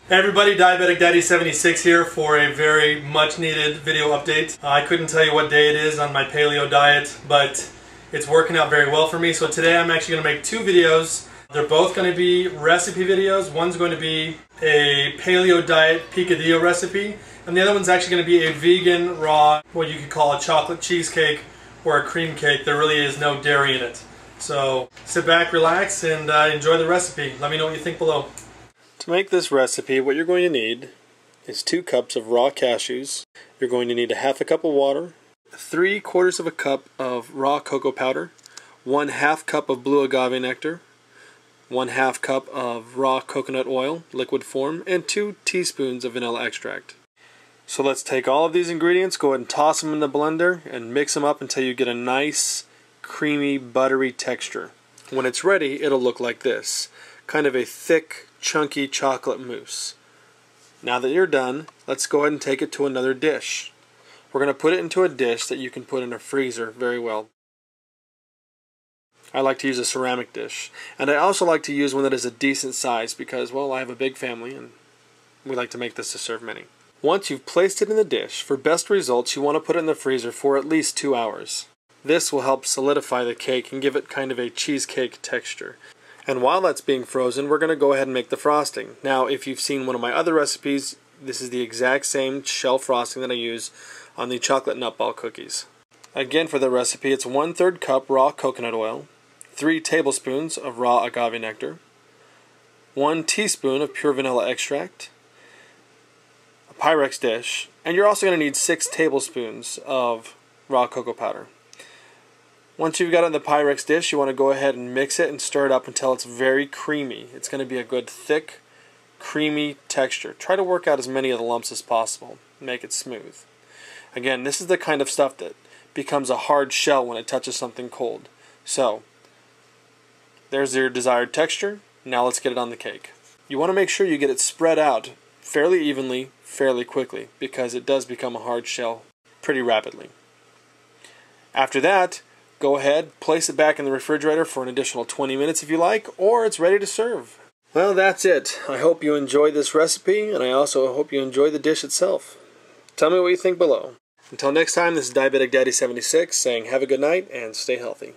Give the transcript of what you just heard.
Hey everybody, Diabetic Daddy 76 here for a very much needed video update. I couldn't tell you what day it is on my paleo diet, but it's working out very well for me. So today I'm actually going to make two videos. They're both going to be recipe videos. One's going to be a paleo diet picadillo recipe, and the other one's actually going to be a vegan raw, what you could call a chocolate cheesecake or a cream cake. There really is no dairy in it. So sit back, relax, and enjoy the recipe. Let me know what you think below. To make this recipe, what you're going to need is 2 cups of raw cashews. You're going to need a half a cup of water, 3/4 of a cup of raw cocoa powder, 1/2 cup of blue agave nectar, 1/2 cup of raw coconut oil, liquid form, and 2 teaspoons of vanilla extract. So let's take all of these ingredients, go ahead and toss them in the blender, and mix them up until you get a nice, creamy, buttery texture. When it's ready, it'll look like this. Kind of a thick, chunky chocolate mousse. Now that you're done, let's go ahead and take it to another dish. We're going to put it into a dish that you can put in a freezer very well. I like to use a ceramic dish, and I also like to use one that is a decent size because, well, I have a big family and we like to make this to serve many. Once you've placed it in the dish, for best results you want to put it in the freezer for at least 2 hours. This will help solidify the cake and give it kind of a cheesecake texture. And while that's being frozen, we're going to go ahead and make the frosting. Now, if you've seen one of my other recipes, this is the exact same shell frosting that I use on the chocolate nutball cookies. Again, for the recipe, it's 1/3 cup raw coconut oil, 3 tablespoons of raw agave nectar, 1 teaspoon of pure vanilla extract, a Pyrex dish, and you're also going to need 6 tablespoons of raw cocoa powder. Once you've got it in the Pyrex dish, you want to go ahead and mix it and stir it up until it's very creamy. It's going to be a good thick, creamy texture. Try to work out as many of the lumps as possible. Make it smooth. Again, this is the kind of stuff that becomes a hard shell when it touches something cold. So, there's your desired texture. Now let's get it on the cake. You want to make sure you get it spread out fairly evenly, fairly quickly, because it does become a hard shell pretty rapidly. After that, go ahead, place it back in the refrigerator for an additional 20 minutes if you like, or it's ready to serve. Well, that's it. I hope you enjoyed this recipe, and I also hope you enjoy the dish itself. Tell me what you think below. Until next time, this is Diabetic Daddy 76 saying have a good night and stay healthy.